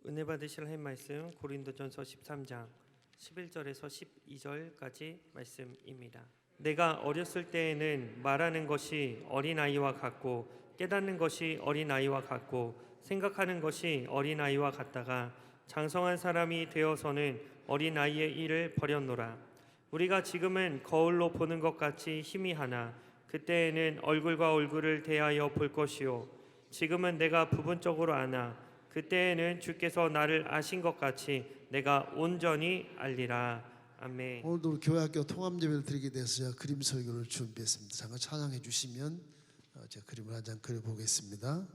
은혜 받으실 하나님 말씀 고린도전서 13장 11절에서 12절까지 말씀입니다. 내가 어렸을 때에는 말하는 것이 어린아이와 같고 깨닫는 것이 어린아이와 같고 생각하는 것이 어린아이와 같다가 장성한 사람이 되어서는 어린아이의 일을 버렸노라. 우리가 지금은 거울로 보는 것 같이 희미하나 그때에는 얼굴과 얼굴을 대하여 볼 것이요 지금은 내가 부분적으로 아나 그때에는 주께서 나를 아신 것 같이 내가 온전히 알리라. 아멘. 오늘도 우리 교회학교 통합예배를 드리게 돼서 그림 설교를 준비했습니다. 잠깐 찬양해 주시면 제가 그림을 한 장 그려보겠습니다.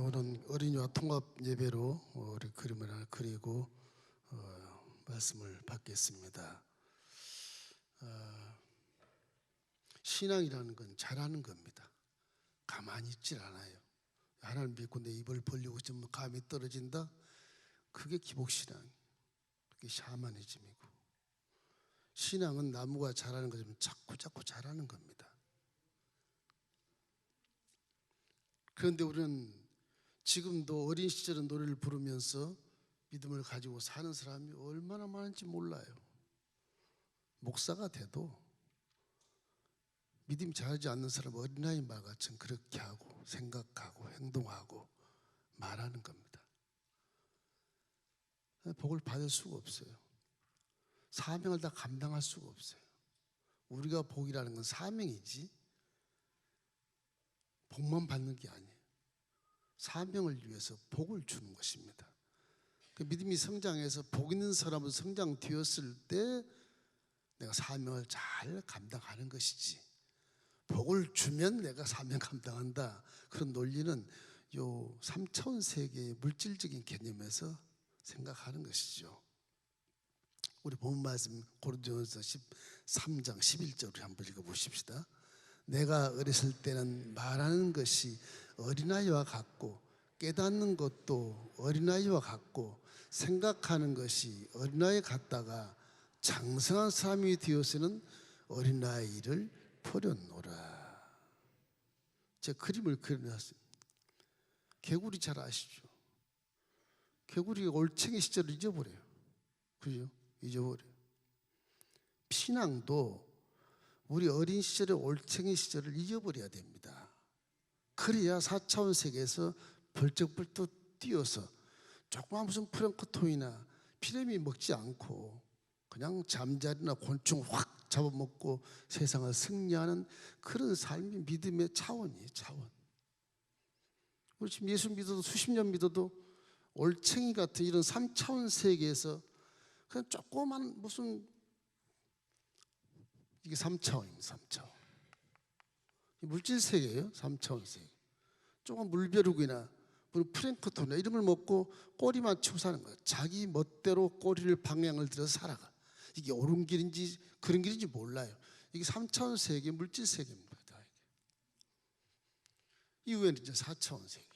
오늘은 어린이와 통합 예배로 우리 그림을 하나 그리고 말씀을 받겠습니다. 신앙이라는 건 잘하는 겁니다. 가만히 있질 않아요. 하나님 믿고 내 입을 벌리고 있으면 감이 떨어진다. 그게 기복신앙, 그게 샤머니즘이고, 신앙은 나무가 자라는 것처럼 자꾸 자라는 겁니다. 그런데 우리는 지금도 어린 시절의 노래를 부르면서 믿음을 가지고 사는 사람이 얼마나 많은지 몰라요. 목사가 돼도 믿음이 자라지 않는 사람은 어린아이 말같이 그렇게 하고 생각하고 행동하고 말하는 겁니다. 복을 받을 수가 없어요. 사명을 다 감당할 수가 없어요. 우리가 복이라는 건 사명이지 복만 받는 게 아니에요. 사명을 위해서 복을 주는 것입니다. 그 믿음이 성장해서 복 있는 사람은 성장되었을 때 내가 사명을 잘 감당하는 것이지, 복을 주면 내가 사명 감당한다, 그런 논리는 요 3차원 세계의 물질적인 개념에서 생각하는 것이죠. 우리 본 말씀 고린도전서 13장 11절을 한번 읽어보십시다. 내가 어렸을 때는 말하는 것이 어린아이와 같고 깨닫는 것도 어린아이와 같고 생각하는 것이 어린아이 같다가 장성한 사람이 되어서는 어린아이를 버렸노라. 제가 그림을 그려놨습니다. 개구리 잘 아시죠? 개구리가 올챙이 시절을 잊어버려요. 그죠? 잊어버려요. 신앙도 우리 어린 시절의 올챙이 시절을 잊어버려야 됩니다. 그래야 4차원 세계에서 벌쩍벌쩍 뛰어서 조그만 무슨 프랑크톤이나 피레미 먹지 않고 그냥 잠자리나 곤충 확 잡아먹고 세상을 승리하는 그런 삶이 믿음의 차원이에요. 차원. 우리 지금 예수 믿어도 수십 년 믿어도 올챙이 같은 이런 3차원 세계에서 그냥 조그만 무슨, 이게 3차원입니다. 3차원. 물질 세계예요. 3차원 세계. 조금 물벼룩이나 플랭크톤이나 이런 걸 먹고 꼬리만 치고 사는 거예요. 자기 멋대로 꼬리를 방향을 들어서 살아가. 이게 옳은 길인지 그런 길인지 몰라요. 이게 3차원 세계, 물질 세계입니다. 이후에는 이제 4차원 세계.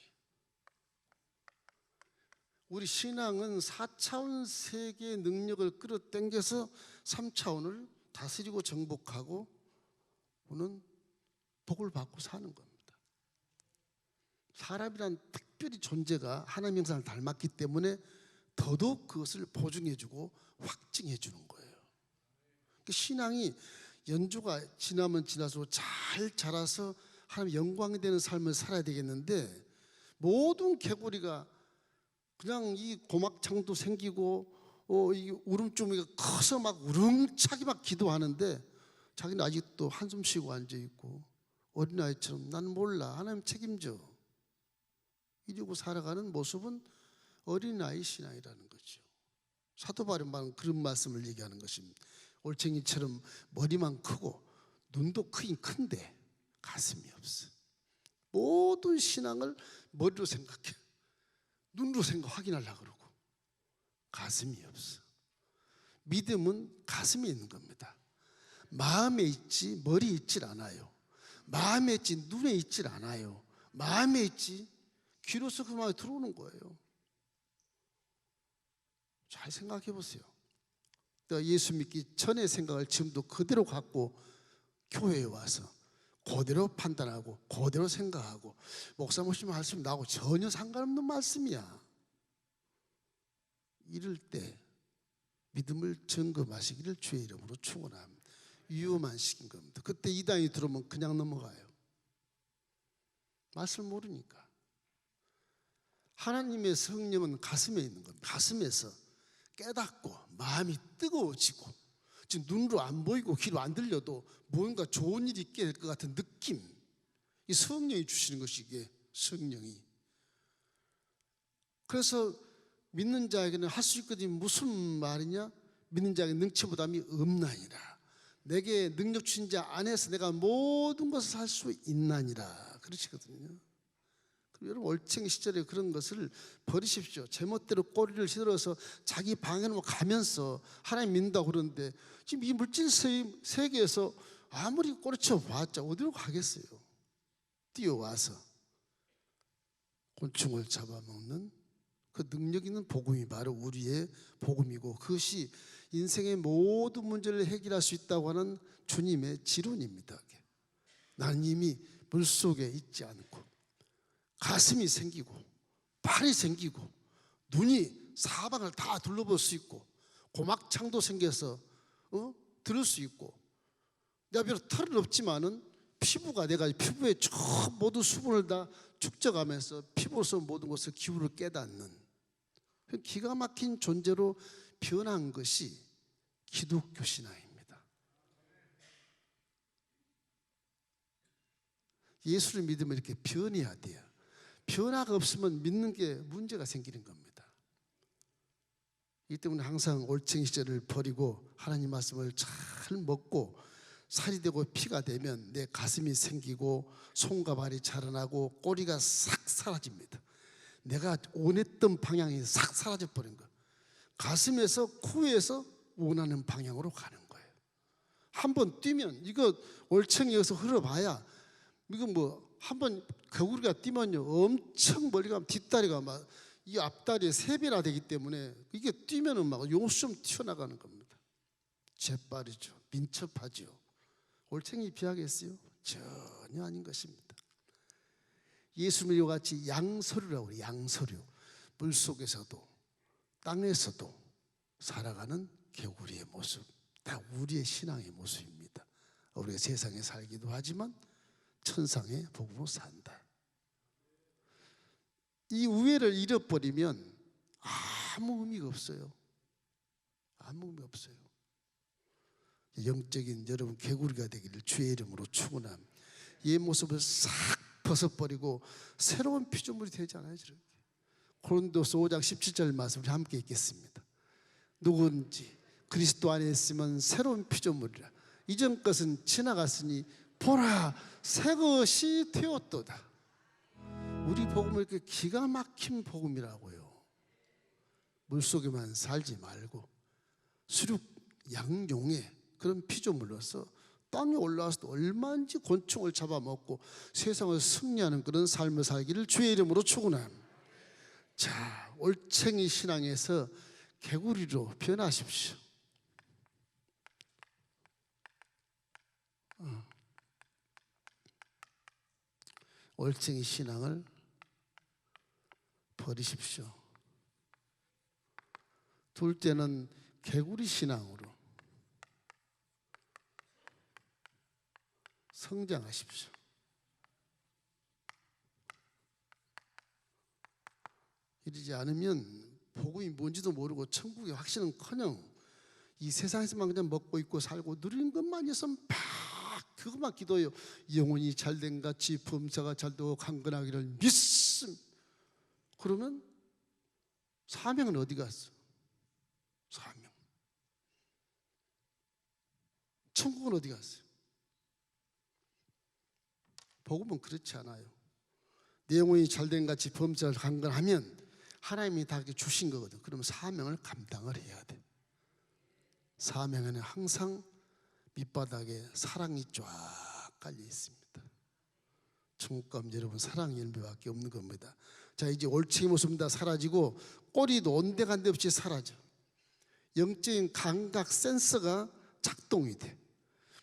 우리 신앙은 4차원 세계의 능력을 끌어당겨서 3차원을 다스리고 정복하고 오는 복을 받고 사는 겁니다. 사람이란 특별히 존재가 하나님 형상을 닮았기 때문에 더더욱 그것을 보증해주고 확증해주는 거예요. 신앙이 연주가 지나면 지나서 잘 자라서 하나님 영광이 되는 삶을 살아야 되겠는데, 모든 개구리가 그냥 이 고막창도 생기고 이 울음주머니가 커서 막 우렁차게 막 기도하는데 자기는 아직도 한숨 쉬고 앉아있고 어린아이처럼 난 몰라, 하나님 책임져 이러고 살아가는 모습은 어린아이 신앙이라는 거죠. 사도 바울은 그런 말씀을 얘기하는 것입니다. 올챙이처럼 머리만 크고 눈도 크긴 큰데 가슴이 없어. 모든 신앙을 머리로 생각해, 눈으로 확인하려고 그러고 가슴이 없어. 믿음은 가슴에 있는 겁니다. 마음에 있지 머리에 있질 않아요. 마음에 있지 눈에 있질 않아요. 마음에 있지 귀로서 그 마음에 들어오는 거예요. 잘 생각해 보세요. 내가 예수 믿기 전의 생각을 지금도 그대로 갖고 교회에 와서 그대로 판단하고 그대로 생각하고 목사 모신 말씀이 나하고 전혀 상관없는 말씀이야. 이럴 때 믿음을 점검하시기를 주의 이름으로 축원합니다. 위험한 시기인 겁니다. 그때 이단이 들어오면 그냥 넘어가요. 말씀을 모르니까. 하나님의 성령은 가슴에 있는 겁니다. 가슴에서 깨닫고 마음이 뜨거워지고, 지금 눈으로 안 보이고 귀로 안 들려도 뭔가 좋은 일이 있게 될 것 같은 느낌, 이 성령이 주시는 것이, 이게 성령이. 그래서 믿는 자에게는 할 수 있거든요. 무슨 말이냐? 믿는 자에게 능치보담이 없나니라. 내게 능력 주신 자 안에서 내가 모든 것을 할 수 있나니라 그러시거든요. 여러분, 올챙이 시절에 그런 것을 버리십시오. 제멋대로 꼬리를 휘둘러서 자기 방향으로 가면서 하나님 믿는다고 그러는데, 지금 이 물질 세계에서 아무리 꼬리쳐 봤자 어디로 가겠어요? 뛰어와서 곤충을 잡아먹는 그 능력 있는 복음이 바로 우리의 복음이고, 그것이 인생의 모든 문제를 해결할 수 있다고 하는 주님의 지론입니다. 나는 이미 물속에 있지 않고 가슴이 생기고 팔이 생기고 눈이 사방을 다 둘러볼 수 있고 고막창도 생겨서 들을 수 있고, 내가 비록 털은 없지만은 피부가, 내가 피부에 쭉 모든 수분을 다 축적하면서 피부로서 모든 것을 기울을 깨닫는 기가 막힌 존재로 변한 것이 기독교 신앙입니다. 예수를 믿으면 이렇게 변해야 돼요. 변화가 없으면 믿는 게 문제가 생기는 겁니다. 이 때문에 항상 올챙이 시절을 버리고 하나님 말씀을 잘 먹고 살이 되고 피가 되면 내 가슴이 생기고 손과 발이 자라나고 꼬리가 싹 사라집니다. 내가 원했던 방향이 싹 사라져 버린 거예요. 가슴에서 코에서 원하는 방향으로 가는 거예요. 한번 뛰면, 이거 올챙이 여기서 흘러봐야, 이거 뭐 한번 개구리가 뛰면요 엄청 멀리 가면 뒷다리가 막 이 앞다리에 3배나 되기 때문에 이게 뛰면은 막 용수좀 튀어나가는 겁니다. 재빠르죠. 민첩하죠. 올챙이 비하겠어요? 전혀 아닌 것입니다. 예수님과 같이 양서류라고 해요. 양서류. 물속에서도 땅에서도 살아가는 개구리의 모습, 다 우리의 신앙의 모습입니다. 우리가 세상에 살기도 하지만 천상의 복음으로 산다. 이 우애를 잃어버리면 아무 의미가 없어요. 아무 의미 없어요. 영적인 여러분 개구리가 되기를 주의 이름으로 축원합니다. 이 모습을 싹 벗어버리고 새로운 피조물이 되잖아요. 고린도서 5장 17절 말씀 우리 함께 읽겠습니다. 누구든지 그리스도 안에 있으면 새로운 피조물이라. 이전 것은 지나갔으니 보라 새 것이 되었도다. 우리 복음은 이렇게 기가 막힌 복음이라고요. 물속에만 살지 말고 수륙 양용의 그런 피조물로서 땅에 올라와서도 얼마든지 곤충을 잡아먹고 세상을 승리하는 그런 삶을 살기를 주의 이름으로 축원합니다. 자, 올챙이 신앙에서 개구리로 변하십시오. 올챙이 신앙을 버리십시오. 둘째는 개구리 신앙으로 성장하십시오. 이러지 않으면 복음이 뭔지도 모르고 천국의 확신은커녕 이 세상에서만 그냥 먹고 있고 살고 누리는 것만 있으면 막 그것만 기도해요. 영혼이 잘된 같이 범사가 잘되고 강건하기를 믿음. 그러면 사명은 어디 갔어? 사명. 천국은 어디 갔어요? 복음은 그렇지 않아요. 내 영혼이 잘된 같이 범사를 강건하면 하나님이 다 이렇게 주신 거거든. 그러면 사명을 감당을 해야 돼. 사명에는 항상 밑바닥에 사랑이 쫙 깔려 있습니다. 천국 가면 여러분 사랑 열매밖에 없는 겁니다. 자, 이제 올챙이 모습은 다 사라지고 꼬리도 온데간데 없이 사라져. 영적인 감각 센서가 작동이 돼.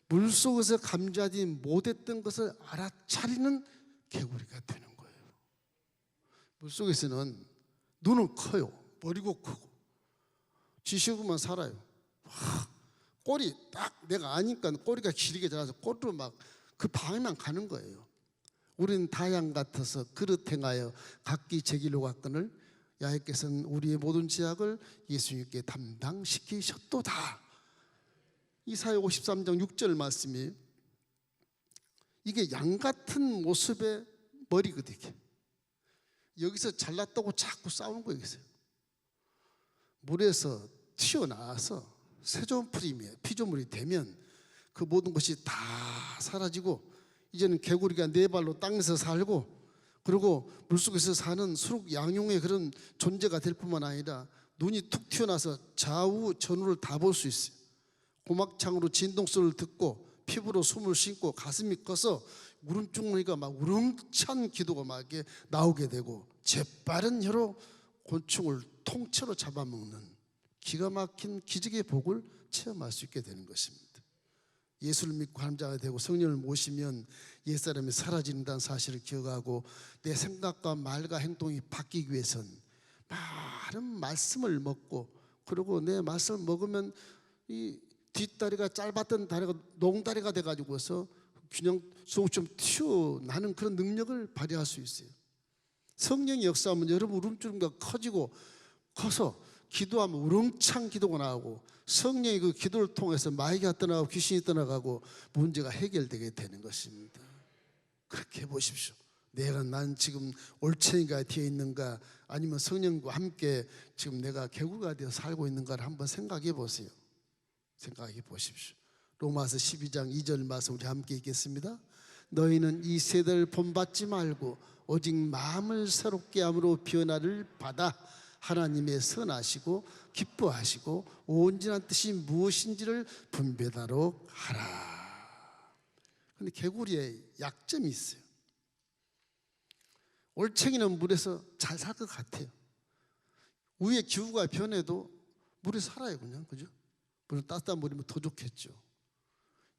물속에서 감지하지 못했던 것을 알아차리는 개구리가 되는 거예요. 물속에서는 눈은 커요. 머리도 크고 지식으로만 살아요. 꼬리 딱 내가 아니까 꼬리가 길게 자라서 꼬리로 막 그 방에만 가는 거예요. 우리는 다양 같아서 그릇 행하여 각기 제 길로 갔거늘 야훼께서는 우리의 모든 죄악을 예수님께 담당시키셨도다. 이사야 53장 6절 말씀이 이게 양 같은 모습의 머리거든요. 여기서 잘났다고 자꾸 싸우는 거예요. 여기서 물에서 튀어나와서 피조물이 되면 그 모든 것이 다 사라지고 이제는 개구리가 네 발로 땅에서 살고 그리고 물속에서 사는 수륙 양용의 그런 존재가 될 뿐만 아니라 눈이 툭 튀어나와서 좌우 전우를 다 볼 수 있어요. 고막창으로 진동소리를 듣고 피부로 숨을 쉰고 가슴이 커서 울음증이가 막 우렁찬 기도가 막 이렇게 나오게 되고 재빠른 혀로 곤충을 통째로 잡아먹는 기가 막힌 기적의 복을 체험할 수 있게 되는 것입니다. 예수를 믿고 하나님 자가 되고 성령을 모시면 옛사람이 사라진다는 사실을 기억하고 내 생각과 말과 행동이 바뀌기 위해선 많은 말씀을 먹고 그리고 내 말씀을 먹으면 이 뒷다리가 짧았던 다리가 농다리가 돼가지고서 균형 좀 튀어나는 그런 능력을 발휘할 수 있어요. 성령의 역사하면 여러분 울음주름가 커서 기도하면 우렁찬 기도가 나오고 성령의 그 기도를 통해서 마귀가 떠나고 귀신이 떠나가고 문제가 해결되게 되는 것입니다. 그렇게 해보십시오. 난 지금 올챙이가 되어 있는가 아니면 성령과 함께 지금 내가 개구리가 되어 살고 있는가를 한번 생각해 보세요. 생각해 보십시오. 로마서 12장 2절 말씀 우리 함께 읽겠습니다. 너희는 이 세대를 본받지 말고 오직 마음을 새롭게 함으로 변화를 받아 하나님의 선하시고 기뻐하시고 온전한 뜻이 무엇인지를 분별하도록 하라. 그런데 개구리의 약점이 있어요. 올챙이는 물에서 잘 살 것 같아요. 위의 기후가 변해도 물에 살아요, 그냥. 그죠? 물은 따뜻한 물이면 더 좋겠죠.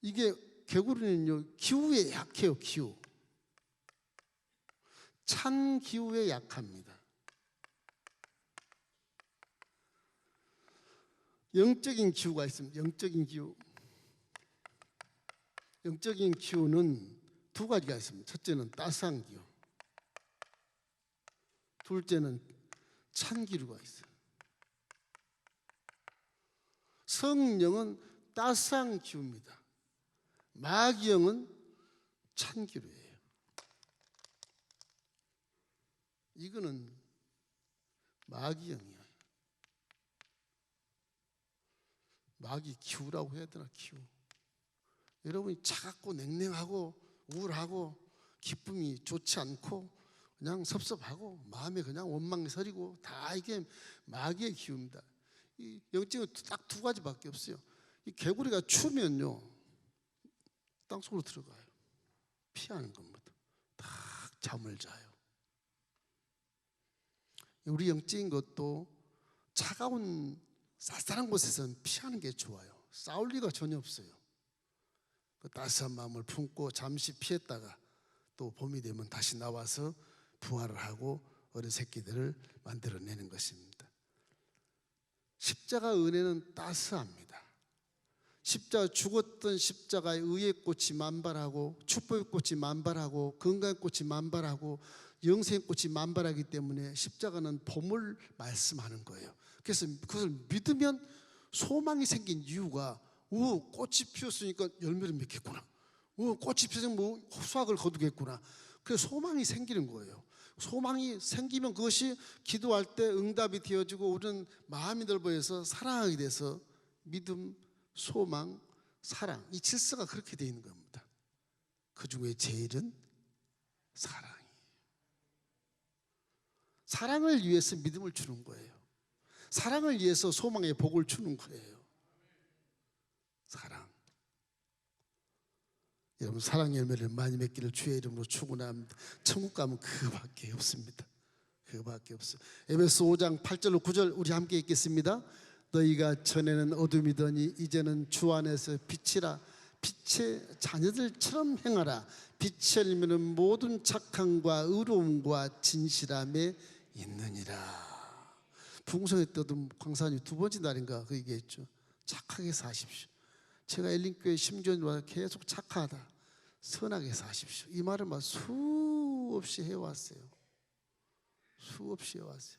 이게 개구리는요, 기후에 약해요, 기후. 찬 기후에 약합니다. 영적인 기후가 있습니다. 영적인 기후. 영적인 기후는 두 가지가 있습니다. 첫째는 따스한 기후. 둘째는 찬 기류가 있어요. 성령은 따스한 기후입니다. 마귀영은 찬 기류예요. 이거는 마귀영이에요. 마귀 기후라고 해야 되나, 기후. 여러분이 차갑고 냉랭하고 우울하고 기쁨이 좋지 않고 그냥 섭섭하고 마음에 그냥 원망서리고 다 이게 마귀의 기후입니다. 이 영적은 딱 두 가지밖에 없어요. 이 개구리가 추면요, 땅속으로 들어가요. 피하는 겁니다. 딱 잠을 자요. 우리 영적인 것도 차가운 쌀쌀한 곳에서는 피하는 게 좋아요. 싸울 리가 전혀 없어요. 그 따스한 마음을 품고 잠시 피했다가 또 봄이 되면 다시 나와서 부활을 하고 어린 새끼들을 만들어내는 것입니다. 십자가 은혜는 따스합니다. 십자가 죽었던 십자가의 의의 꽃이 만발하고 축복의 꽃이 만발하고 건강의 꽃이 만발하고 영생의 꽃이 만발하기 때문에 십자가는 봄을 말씀하는 거예요. 그래서 그것을 믿으면 소망이 생긴 이유가 꽃이 피었으니까 열매를 맺겠구나. 꽃이 피었으면 수확을 거두겠구나. 그래서 소망이 생기는 거예요. 소망이 생기면 그것이 기도할 때 응답이 되어지고 우리는 마음이 넓어져서 사랑하게 돼서 믿음, 소망, 사랑, 이 질서가 그렇게 되어 있는 겁니다. 그 중에 제일은 사랑이에요. 사랑을 위해서 믿음을 주는 거예요. 사랑을 위해서 소망의 복을 주는 거예요. 사랑. 여러분 사랑 열매를 많이 맺기를 주의 이름으로 축원합니다. 천국 가면 그거밖에 없습니다. 그거밖에 없어요. 에베소 5장 8절로 9절 우리 함께 읽겠습니다. 너희가 전에는 어둠이더니 이제는 주 안에서 빛이라. 빛의 자녀들처럼 행하라. 빛이 열매는 모든 착함과 의로움과 진실함에 있느니라. 풍성에 떠든 광산이 두 번째 날인가 그 얘기했죠. 착하게 사십시오. 제가 엘린교회 10년 동안 계속 착하다, 선하게 사십시오. 이 말을 막 수없이 해왔어요. 수없이 해왔어요.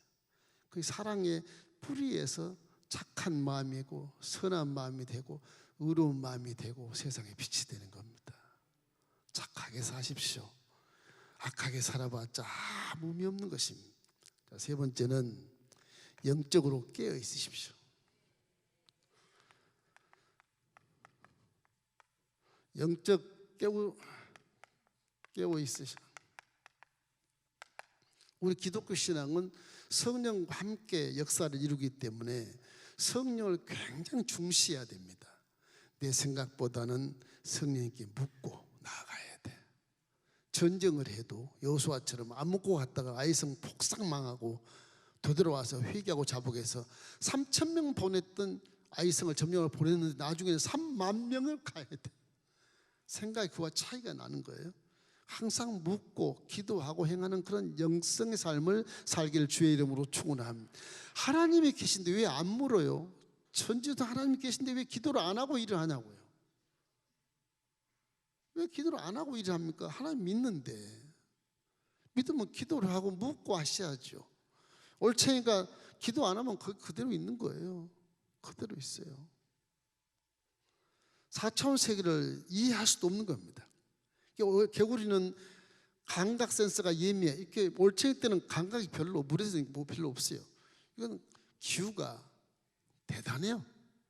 그 사랑의 뿌리에서 착한 마음이고 선한 마음이 되고 의로운 마음이 되고 세상에 빛이 되는 겁니다. 착하게 사십시오. 악하게 살아봤자 아무 의미 없는 것입니다. 자, 세 번째는 영적으로 깨어 있으십시오. 영적 깨어 있으시오. 우리 기독교 신앙은 성령과 함께 역사를 이루기 때문에 성령을 굉장히 중시해야 됩니다. 내 생각보다는 성령님께 묻고 나아가야 돼. 전쟁을 해도 여호수아처럼 안 묻고 갔다가 아이성 폭삭 망하고 되돌아와서 회개하고 자복해서 3,000명 보냈던 아이성을 점령을 보냈는데 나중에는 3만 명을 가야 돼. 생각이 그와 차이가 나는 거예요. 항상 묻고 기도하고 행하는 그런 영성의 삶을 살기를 주의 이름으로 축원합니다. 하나님이 계신데 왜 안 물어요? 천지도 하나님이 계신데 왜 기도를 안 하고 일을 하냐고요. 왜 기도를 안 하고 일을 합니까? 하나님 믿는데. 믿으면 기도를 하고 묻고 하셔야죠. 올챙이가 기도 안 하면 그대로 있는 거예요. 그대로 있어요. 4차원 세계를 이해할 수도 없는 겁니다. 개구리는 감각 센서가 예민해. 이렇게 올챙이 때는 감각이 별로, 물에서 뭐 별로 없어요. 이건 기후가 대단해요.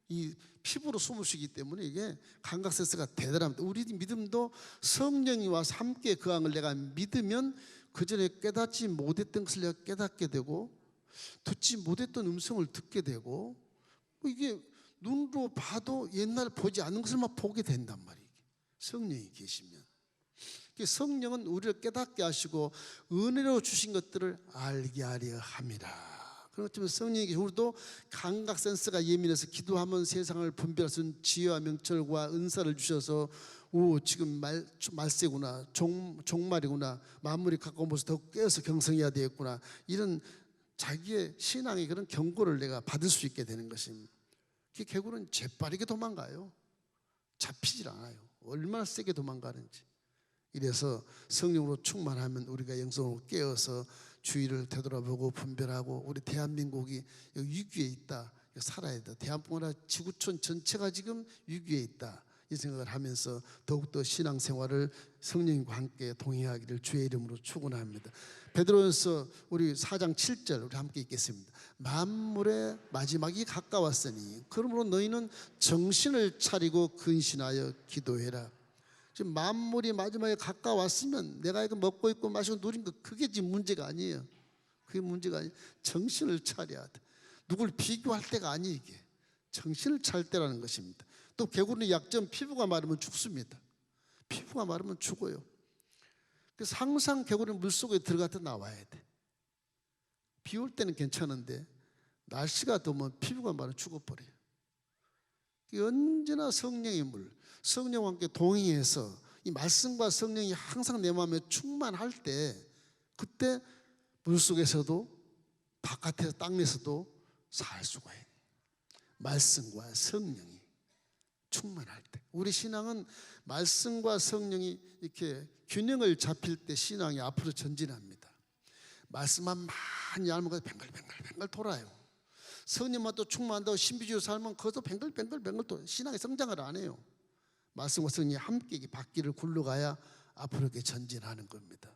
이 피부로 숨을 쉬기 때문에 이게 감각 센서가 대단합니다. 우리 믿음도 성령이 와서 함께 거항을 내가 믿으면 그 전에 깨닫지 못했던 것을 내가 깨닫게 되고 듣지 못했던 음성을 듣게 되고 이게 눈으로 봐도 옛날 보지 않은 것을 막 보게 된단 말이에요. 성령이 계시면. 성령은 우리를 깨닫게 하시고 은혜로 주신 것들을 알게 하려 함이라. 그렇지만 성령이 우리도 감각 센서가 예민해서 기도하면 세상을 분별할 수 있는 지혜와 명철과 은사를 주셔서 지금 말세구나, 종말이구나, 만물이 가까운 곳에서 더 깨어서 경성해야 되겠구나, 이런 자기의 신앙의 그런 경고를 내가 받을 수 있게 되는 것입니다. 개구리는 재빠르게 도망가요. 잡히질 않아요. 얼마나 세게 도망가는지. 이래서 성령으로 충만하면 우리가 영성으로 깨어서 주의를 되돌아보고 분별하고 우리 대한민국이 위기에 있다, 살아야 돼. 대한민국 지구촌 전체가 지금 위기에 있다, 이 생각을 하면서 더욱더 신앙생활을 성령님과 함께 동행하기를 주의 이름으로 축원합니다. 베드로전서 우리 4장 7절 우리 함께 읽겠습니다. 만물의 마지막이 가까웠으니 그러므로 너희는 정신을 차리고 근신하여 기도해라. 지금 만물이 마지막에 가까웠으면 내가 이거 먹고 있고 마시고 누린 거 그게 지금 문제가 아니에요. 그게 문제가 아니에요. 정신을 차려야 돼. 누굴 비교할 때가 아니, 이게 정신을 차릴 때라는 것입니다. 또 개구리는 약점, 피부가 마르면 죽습니다. 피부가 마르면 죽어요. 그래서 항상 개구리는 물속에 들어갔다 나와야 돼. 비 올 때는 괜찮은데 날씨가 더우면 피부가 마르면 죽어버려요. 언제나 성령의 물, 성령과 함께 동행해서 이 말씀과 성령이 항상 내 마음에 충만할 때, 그때 물속에서도 바깥에서 땅에서도 살 수가 있어요. 말씀과 성령이 충만할 때. 우리 신앙은 말씀과 성령이 이렇게 균형을 잡힐 때 신앙이 앞으로 전진합니다. 말씀만 많이 알면 뱅글뱅글 돌아요. 성령만 또 충만한다고 신비주의 살면 그것도 뱅글뱅글 또 신앙의 성장을 안 해요. 말씀과 성령이 함께 바퀴를 굴러가야 앞으로 이렇게 전진하는 겁니다.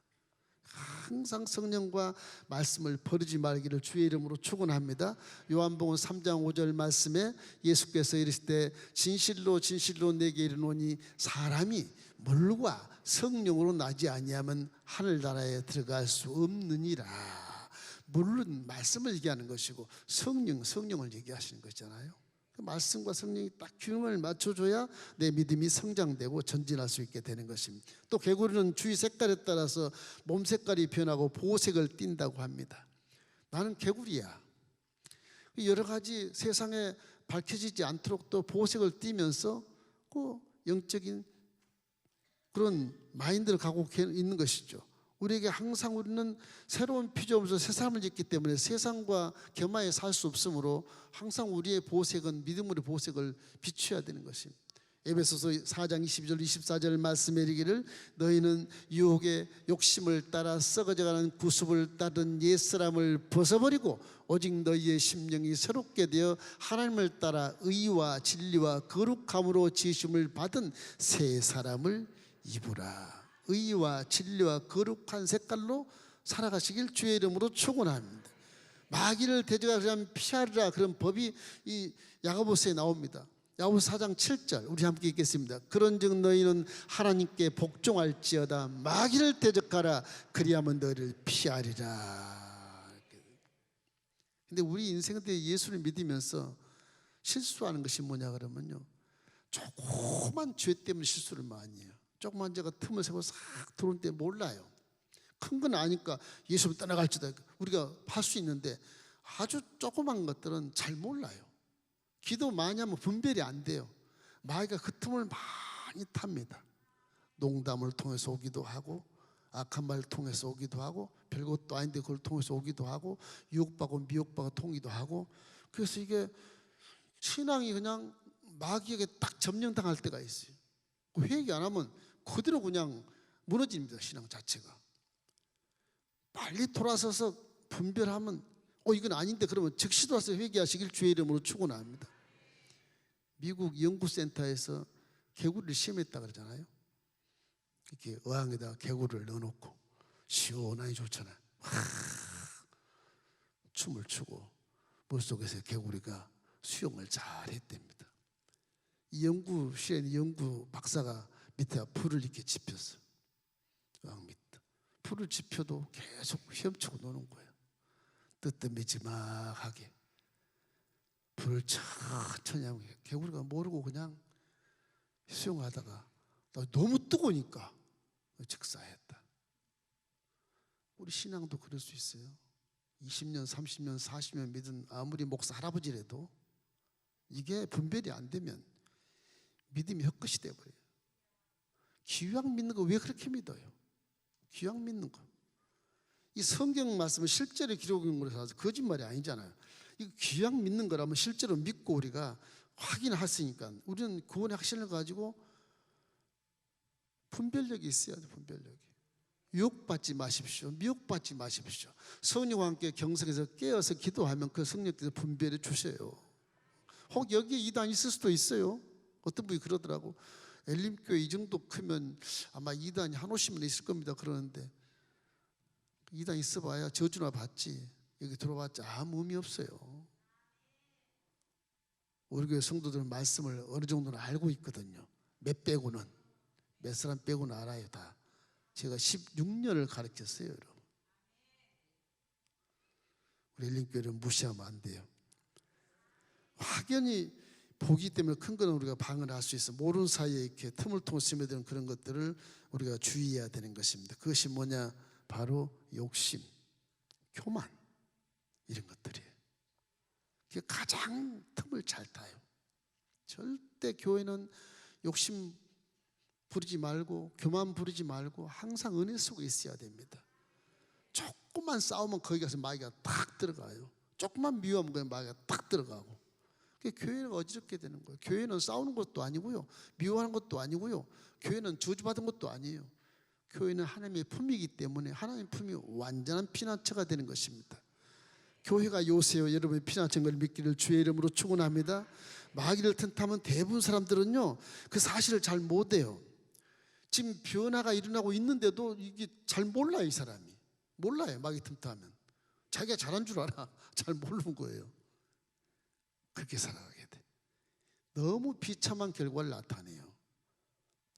항상 성령과 말씀을 버리지 말기를 주의 이름으로 축원합니다. 요한복음 3장 5절 말씀에 예수께서 이르실 때 진실로 진실로 내게 이르노니 사람이 물과 성령으로 나지 아니하면 하늘나라에 들어갈 수 없느니라. 물은 말씀을 얘기하는 것이고 성령을 얘기하시는 거잖아요. 그 말씀과 성령이 딱 균형을 맞춰줘야 내 믿음이 성장되고 전진할 수 있게 되는 것입니다. 또 개구리는 주위 색깔에 따라서 몸 색깔이 변하고 보색을 띈다고 합니다. 나는 개구리야. 여러 가지 세상에 밝혀지지 않도록 또 보색을 띠면서 그 영적인 그런 마인드를 갖고 있는 것이죠. 우리에게 항상 우리는 새로운 피조물에서 새 사람을 짓기 때문에 세상과 겸하여 살 수 없으므로 항상 우리의 보색은 믿음으로 보색을 비춰야 되는 것입니다. 에베소서 4장 22절 24절 말씀에 이르기를 너희는 유혹의 욕심을 따라 썩어져가는 구습을 따른 옛사람을 벗어버리고 오직 너희의 심령이 새롭게 되어 하나님을 따라 의와 진리와 거룩함으로 지으심을 받은 새 사람을 입으라. 의와 진리와 거룩한 색깔로 살아가시길 주의 이름으로 축원합니다. 마귀를 대적하려면 피하리라 그런 법이 이 야고보서에 나옵니다. 야고보서 4장 7절 우리 함께 읽겠습니다. 그런즉 너희는 하나님께 복종할지어다 마귀를 대적하라 그리하면 너희를 피하리라. 근데 우리 인생 때 예수를 믿으면서 실수하는 것이 뭐냐 그러면요, 조그만 죄 때문에 실수를 많이 해요. 조그만 죄가 틈을 세고 싹 들어올 때 몰라요. 큰 건 아니까 예수를 떠나갈지다 우리가 할 수 있는데 아주 조그만 것들은 잘 몰라요. 기도 많이 하면 분별이 안 돼요. 마귀가 그 틈을 많이 탑니다. 농담을 통해서 오기도 하고 악한 말을 통해서 오기도 하고 별것도 아닌데 그걸 통해서 오기도 하고 유혹받고 미혹받고 통기도 하고, 그래서 이게 신앙이 그냥 마귀에게 딱 점령당할 때가 있어요. 회개 안 하면 그대로 그냥 무너집니다. 신앙 자체가. 빨리 돌아서서 분별하면 이건 아닌데 그러면 즉시 돌아서 회개하시길 주의 이름으로 축원합니다. 미국 연구센터에서 개구리를 시험했다 그러잖아요. 이렇게 어항에다가 개구리를 넣어놓고 시원하게 좋잖아요. 춤을 추고 물속에서 개구리가 수영을 잘 했답니다. 이 연구실에 연구 박사가 밑에 풀을 이렇게 짚었어. 어항 밑에 풀을 짚혀도 계속 헤엄치고 노는 거예요. 뜨뜻미지막하게 불을 천천히 하고 개구리가 모르고 그냥 수영하다가 너무 뜨거우니까 즉사했다. 우리 신앙도 그럴 수 있어요. 20년, 30년, 40년 믿은 아무리 목사 할아버지라도 이게 분별이 안 되면 믿음이 헛것이 돼버려요. 기왕 믿는 거 왜 그렇게 믿어요? 기왕 믿는 거. 이 성경 말씀은 실제로 기록한 거라서 거짓말이 아니잖아요. 이 기왕 믿는 거라면 실제로 믿고 우리가 확인했으니까 우리는 구원의 확신을 가지고 분별력이 있어야 돼요. 분별력이. 유혹받지 마십시오. 미혹받지 마십시오. 성령과 함께 경성에서 깨어서 기도하면 그 성령께서 분별해 주셔요. 혹 여기에 이단이 있을 수도 있어요. 어떤 분이 그러더라고. 엘림교회 이 정도 크면 아마 이단이 한 50명 있을 겁니다. 그러는데 이단 있어봐야 저주나 받지 여기 들어봤자 아무 의미 없어요. 우리 교회 성도들은 말씀을 어느 정도는 알고 있거든요. 몇 빼고는, 몇 사람 빼고는 알아요. 다 제가 16년을 가르쳤어요. 여러분, 우리 엘림교회를 무시하면 안 돼요. 확연히 보기 때문에 큰 거는 우리가 방을 할 수 있어. 모르는 사이에 이렇게 틈을 통해 스며드는 그런 것들을 우리가 주의해야 되는 것입니다. 그것이 뭐냐? 바로 욕심, 교만, 이런 것들이에요. 그게 가장 틈을 잘 타요. 절대 교회는 욕심 부리지 말고 교만 부리지 말고 항상 은혜 속에 있어야 됩니다. 조금만 싸우면 거기 가서 마귀가 탁 들어가요. 조금만 미워하면 그냥 마귀가 탁 들어가고. 교회가 어지럽게 되는 거예요. 교회는 싸우는 것도 아니고요, 미워하는 것도 아니고요, 교회는 저주받은 것도 아니에요. 교회는 하나님의 품이기 때문에 하나님의 품이 완전한 피난처가 되는 것입니다. 교회가 요새요, 여러분의 피난처인 걸 믿기를 주의 이름으로 축원합니다. 마귀를 틈타면 대부분 사람들은요 그 사실을 잘 못해요. 지금 변화가 일어나고 있는데도 이게 잘 몰라요. 이 사람이 몰라요. 마귀 틈타면 자기가 잘한 줄 알아. 잘 모르는 거예요. 그렇게 살아가게 돼. 너무 비참한 결과를 나타내요.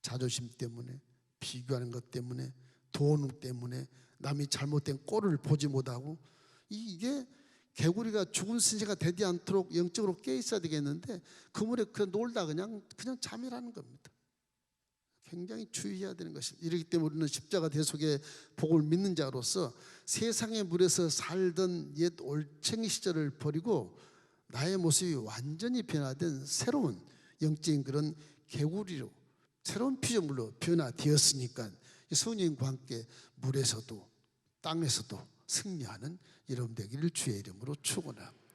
자존심 때문에, 비교하는 것 때문에, 돈 때문에, 남이 잘못된 꼴을 보지 못하고. 이게 개구리가 죽은 신세가 되지 않도록 영적으로 깨 있어야 되겠는데 그물에 그냥 놀다 그냥 잠이라는 겁니다. 굉장히 주의해야 되는 것입니다. 이렇기 때문에 우리는 십자가 대속의 복을 믿는 자로서 세상의 물에서 살던 옛 올챙이 시절을 버리고 나의 모습이 완전히 변화된 새로운 영적인 그런 개구리로, 새로운 피조물로 변화되었으니까 성령과 함께 물에서도 땅에서도 승리하는 여러분 되기를 주의 이름으로 축원합니다.